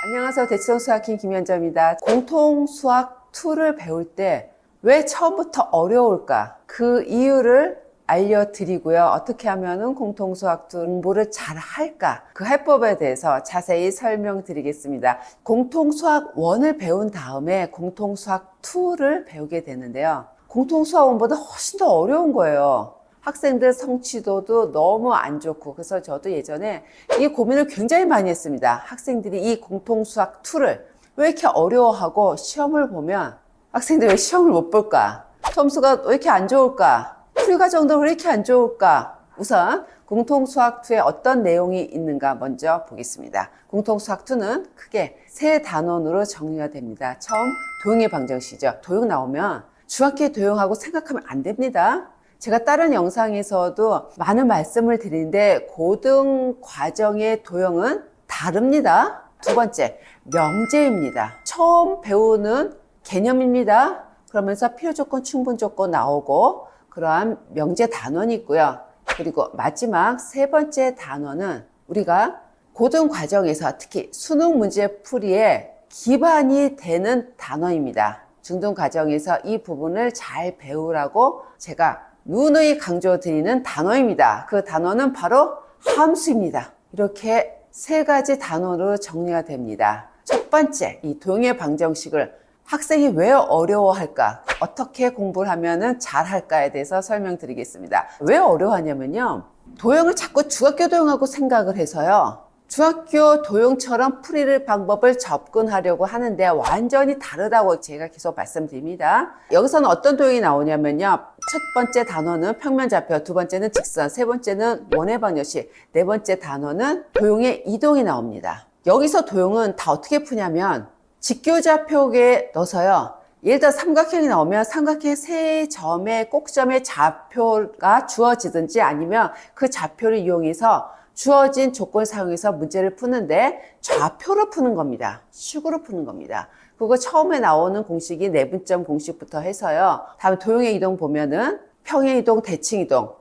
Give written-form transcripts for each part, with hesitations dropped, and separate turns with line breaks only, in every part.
안녕하세요. 대치동 수학킹 김현정입니다. 공통수학 2를 배울 때 왜 처음부터 어려울까? 그 이유를 알려드리고요. 어떻게 하면 공통수학 2 공부를 잘 할까? 그 해법에 대해서 자세히 설명드리겠습니다. 공통수학 1을 배운 다음에 공통수학 2를 배우게 되는데요. 공통수학 1보다 훨씬 더 어려운 거예요. 학생들 성취도도 너무 안 좋고, 그래서 저도 예전에 이 고민을 굉장히 많이 했습니다. 학생들이 이 공통수학 2를 왜 이렇게 어려워하고 시험을 보면 학생들이 왜 시험을 못 볼까? 점수가 왜 이렇게 안 좋을까? 풀이과정도 왜 이렇게 안 좋을까? 우선 공통수학 2에 어떤 내용이 있는가 먼저 보겠습니다. 공통수학 2는 크게 세 단원으로 정리가 됩니다. 처음 도형의 방정식이죠. 도형 나오면 중학교 도형하고 생각하면 안 됩니다. 제가 다른 영상에서도 많은 말씀을 드리는데 고등 과정의 도형은 다릅니다. 두 번째, 명제입니다. 처음 배우는 개념입니다. 그러면서 필요조건, 충분조건 나오고 그러한 명제 단원이 있고요. 그리고 마지막 세 번째 단원은 우리가 고등 과정에서 특히 수능 문제 풀이에 기반이 되는 단원입니다. 중등 과정에서 이 부분을 잘 배우라고 제가 누누이 강조드리는 단어입니다. 그 단어는 바로 함수입니다. 이렇게 세 가지 단어로 정리가 됩니다. 첫 번째, 이 도형의 방정식을 학생이 왜 어려워할까? 어떻게 공부를 하면 잘할까에 대해서 설명드리겠습니다. 왜 어려워하냐면요. 도형을 자꾸 중학교 도형하고 생각을 해서요. 중학교 도형처럼 풀이 방법을 접근하려고 하는데 완전히 다르다고 제가 계속 말씀드립니다. 여기서는 어떤 도형이 나오냐면요. 첫 번째 단어는 평면좌표, 두 번째는 직선, 세 번째는 원의 방정식, 네 번째 단어는 도형의 이동이 나옵니다. 여기서 도형은 다 어떻게 푸냐면 직교좌표에 넣어서요. 예를 들어 삼각형이 나오면 삼각형 세 점의 꼭점의 좌표가 주어지든지 아니면 그 좌표를 이용해서 주어진 조건을 사용해서 문제를 푸는데 좌표로 푸는 겁니다. 식으로 푸는 겁니다. 그거 처음에 나오는 공식이 내분점 공식부터 해서요. 다음 도형의 이동 보면은 평행 이동, 대칭 이동,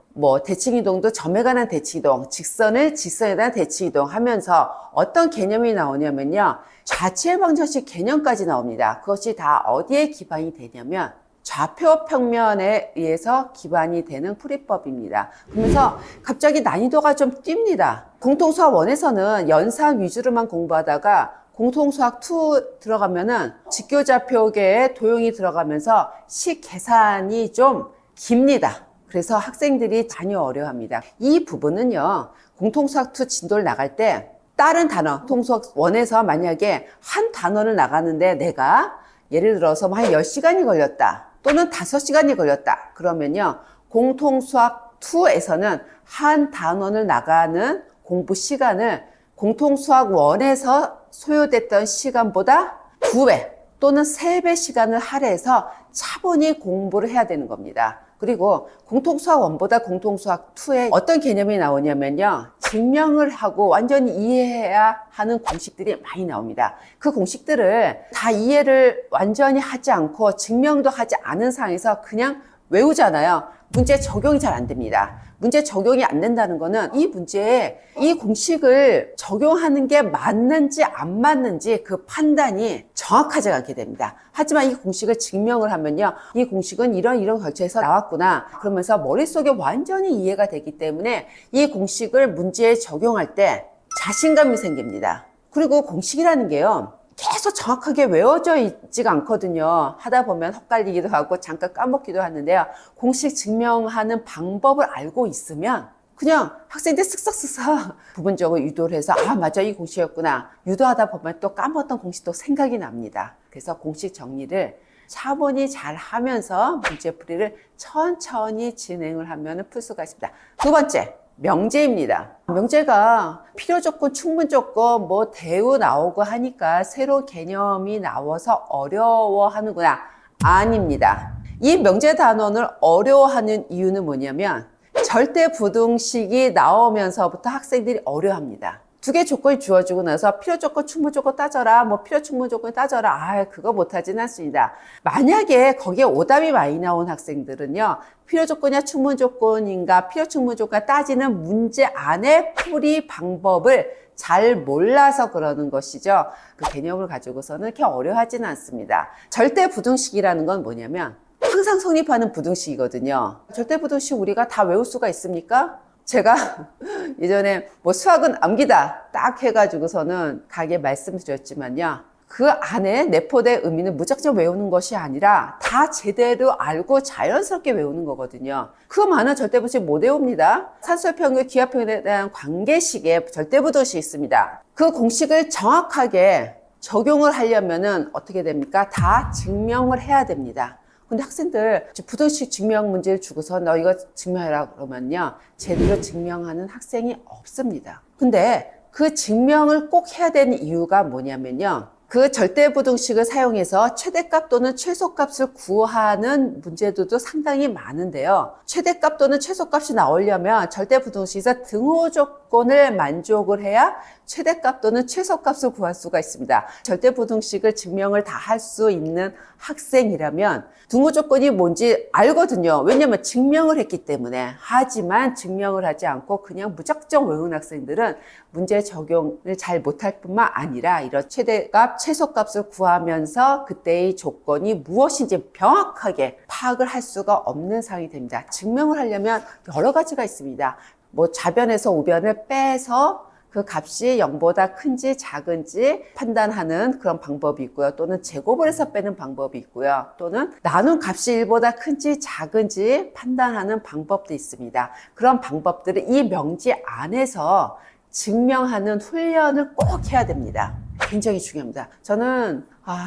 대칭 이동도 점에 관한 대칭 이동, 직선을 직선에 대한 대칭 이동 하면서 어떤 개념이 나오냐면요. 좌치의 방정식 개념까지 나옵니다. 그것이 다 어디에 기반이 되냐면 좌표 평면에 의해서 기반이 되는 풀이법입니다. 그러면서 갑자기 난이도가 좀 뜁니다. 공통수학 1에서는 연산 위주로만 공부하다가 공통수학 2 들어가면은 직교좌표계에 도형이 들어가면서 식 계산이 좀 깁니다. 그래서 학생들이 많이 어려워합니다. 이 부분은요, 공통수학 2 진도를 나갈 때 다른 단어, 공통수학 1에서 만약에 한 단어를 나가는데 내가 예를 들어서 한 10시간이 걸렸다. 또는 5시간이 걸렸다. 그러면요, 공통수학 2에서는 한 단원을 나가는 공부 시간을 공통수학 1에서 소요됐던 시간보다 2배 또는 3배 시간을 할애해서 차분히 공부를 해야 되는 겁니다. 그리고 공통수학 1보다 공통수학 2에 어떤 개념이 나오냐면요. 증명을 하고 완전히 이해해야 하는 공식들이 많이 나옵니다. 그 공식들을 다 이해를 완전히 하지 않고 증명도 하지 않은 상황에서 그냥 외우잖아요. 문제 적용이 잘 안 됩니다. 문제 적용이 안 된다는 거는 이 문제에 이 공식을 적용하는 게 맞는지 안 맞는지 그 판단이 정확하지 않게 됩니다. 하지만 이 공식을 증명을 하면요. 이 공식은 이런 결정에서 나왔구나. 그러면서 머릿속에 완전히 이해가 되기 때문에 이 공식을 문제에 적용할 때 자신감이 생깁니다. 그리고 공식이라는 게요. 계속 정확하게 외워져 있지가 않거든요. 하다 보면 헛갈리기도 하고 잠깐 까먹기도 하는데요. 공식 증명하는 방법을 알고 있으면 그냥 학생들 쓱싹쓱싹 부분적으로 유도를 해서 맞아 이 공식이었구나. 유도하다 보면 또 까먹었던 공식도 생각이 납니다. 그래서 공식 정리를 차분히 잘 하면서 문제풀이를 천천히 진행을 하면 풀 수가 있습니다. 두 번째. 명제입니다. 명제가 필요조건, 충분조건, 대우 나오고 하니까 새로 개념이 나와서 어려워하는구나. 아닙니다. 이 명제 단원을 어려워하는 이유는 뭐냐면 절대 부등식이 나오면서부터 학생들이 어려워합니다. 두 개 조건이 주어지고 나서 필요조건, 충분조건 따져라, 필요, 충분조건 따져라. 그거 못하진 않습니다. 만약에 거기에 오답이 많이 나온 학생들은요, 필요조건이야 충분조건인가, 필요, 충분조건 따지는 문제 안에 풀이 방법을 잘 몰라서 그러는 것이죠. 그 개념을 가지고서는 이렇게 어려워하지는 않습니다. 절대부등식이라는 건 뭐냐면 항상 성립하는 부등식이거든요. 절대부등식 우리가 다 외울 수가 있습니까? 제가 예전에 뭐 수학은 암기다 딱 해가지고서는 가게 말씀드렸지만요. 그 안에 내포된 의미는 무작정 외우는 것이 아니라 다 제대로 알고 자연스럽게 외우는 거거든요. 그 많은 절대부등식 못 외웁니다. 산수의 평균, 기하평균에 대한 관계식에 절대부등식이 있습니다. 그 공식을 정확하게 적용을 하려면은 어떻게 됩니까? 다 증명을 해야 됩니다. 근데 학생들 부등식 증명 문제를 주고서 너 이거 증명해라 그러면요. 제대로 증명하는 학생이 없습니다. 근데 그 증명을 꼭 해야 되는 이유가 뭐냐면요. 그 절대부등식을 사용해서 최대값 또는 최소값을 구하는 문제들도 상당히 많은데요. 최대값 또는 최소값이 나오려면 절대부등식에서 등호 조건을 만족을 해야 최대값 또는 최소값을 구할 수가 있습니다. 절대부등식을 증명을 다 할 수 있는 학생이라면 등호 조건이 뭔지 알거든요. 왜냐하면 증명을 했기 때문에. 하지만 증명을 하지 않고 그냥 무작정 외우는 학생들은 문제 적용을 잘 못할 뿐만 아니라 이런 최대값, 최소값을 구하면서 그때의 조건이 무엇인지 명확하게 파악을 할 수가 없는 상황이 됩니다. 증명을 하려면 여러 가지가 있습니다. 뭐 좌변에서 우변을 빼서 그 값이 0보다 큰지 작은지 판단하는 그런 방법이 있고요. 또는 제곱을 해서 빼는 방법이 있고요. 또는 나눈 값이 1보다 큰지 작은지 판단하는 방법도 있습니다. 그런 방법들을 이 명제 안에서 증명하는 훈련을 꼭 해야 됩니다. 굉장히 중요합니다. 저는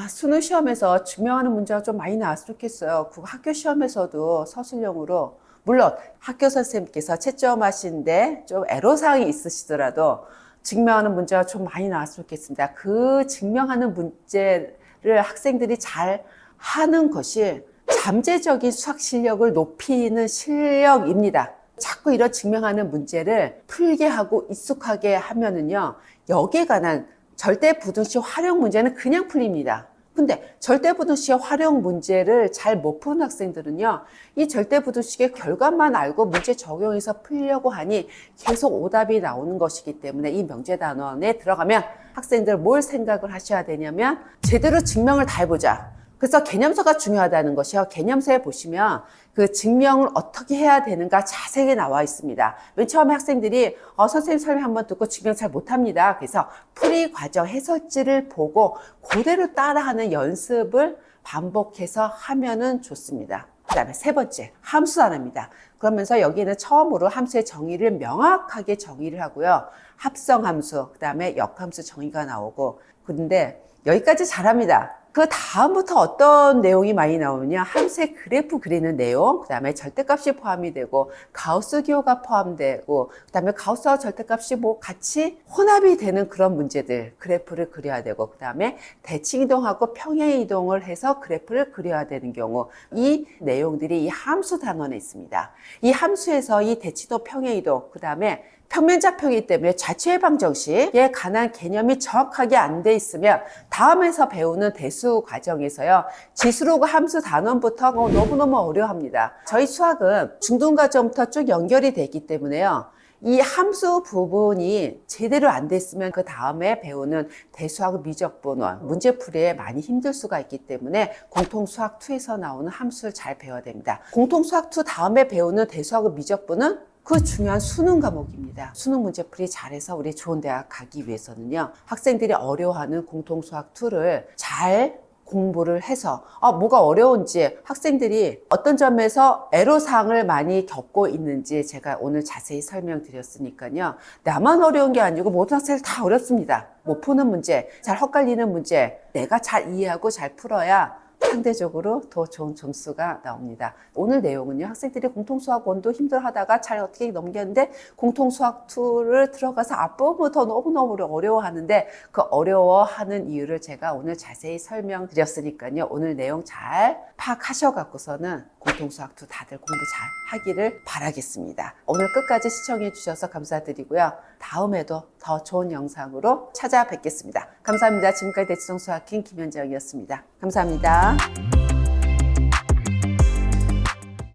수능 시험에서 증명하는 문제가 좀 많이 나왔으면 좋겠어요. 그 학교 시험에서도 서술형으로 물론 학교 선생님께서 채점하시는데 좀 애로사항이 있으시더라도 증명하는 문제가 좀 많이 나왔으면 좋겠습니다. 그 증명하는 문제를 학생들이 잘 하는 것이 잠재적인 수학 실력을 높이는 실력입니다. 자꾸 이런 증명하는 문제를 풀게 하고 익숙하게 하면은요, 여기에 관한 절대부등식 활용 문제는 그냥 풀립니다. 근데 절대부등식의 활용 문제를 잘 못 푸는 학생들은요, 이 절대부등식의 결과만 알고 문제 적용해서 풀려고 하니 계속 오답이 나오는 것이기 때문에 이 명제단원에 들어가면 학생들 뭘 생각을 하셔야 되냐면 제대로 증명을 다 해보자. 그래서 개념서가 중요하다는 것이요. 개념서에 보시면 그 증명을 어떻게 해야 되는가 자세히 나와 있습니다. 맨 처음에 학생들이 선생님 설명 한번 듣고 증명 잘 못합니다. 그래서 풀이 과정 해설지를 보고 그대로 따라하는 연습을 반복해서 하면은 좋습니다. 그 다음에 세 번째, 함수 단어입니다. 그러면서 여기는 처음으로 함수의 정의를 명확하게 정의를 하고요. 합성함수, 그 다음에 역함수 정의가 나오고. 근데 여기까지 잘합니다. 그 다음부터 어떤 내용이 많이 나오느냐, 함수의 그래프 그리는 내용, 그 다음에 절대값이 포함이 되고 가우스 기호가 포함되고 그 다음에 가우스와 절대값이 뭐 같이 혼합이 되는 그런 문제들, 그래프를 그려야 되고 그 다음에 대칭 이동하고 평행 이동을 해서 그래프를 그려야 되는 경우, 이 내용들이 이 함수 단원에 있습니다. 이 함수에서 이 대칭도 평행 이동, 그 다음에 평면좌표이기 때문에 좌측해방 정식에 관한 개념이 정확하게 안 돼 있으면 다음에서 배우는 대수 과정에서요, 지수로 함수 단원부터 너무너무 어려워합니다. 저희 수학은 중등과정부터 쭉 연결이 돼 있기 때문에요, 이 함수 부분이 제대로 안 됐으면 그 다음에 배우는 대수하고 미적분원, 문제풀이에 많이 힘들 수가 있기 때문에 공통수학2에서 나오는 함수를 잘 배워야 됩니다. 공통수학2 다음에 배우는 대수하고 미적분은 그 중요한 수능 과목입니다. 수능 문제풀이 잘해서 우리 좋은 대학 가기 위해서는요, 학생들이 어려워하는 공통수학2를 잘 공부를 해서 뭐가 어려운지, 학생들이 어떤 점에서 애로사항을 많이 겪고 있는지 제가 오늘 자세히 설명드렸으니까요. 나만 어려운 게 아니고 모든 학생들 다 어렵습니다. 못 푸는 문제, 잘 헛갈리는 문제, 내가 잘 이해하고 잘 풀어야 상대적으로 더 좋은 점수가 나옵니다. 오늘 내용은요, 학생들이 공통수학 1도 힘들어하다가 잘 어떻게 넘겼는데 공통수학 2를 들어가서 앞부분부터 너무너무 어려워하는데 그 어려워하는 이유를 제가 오늘 자세히 설명드렸으니까요. 오늘 내용 잘 파악하셔갖고서는 공통수학 2 다들 공부 잘 하기를 바라겠습니다. 오늘 끝까지 시청해 주셔서 감사드리고요. 다음에도 더 좋은 영상으로 찾아뵙겠습니다. 감사합니다. 지금까지 대치동 수학킹 김현정이었습니다. 감사합니다.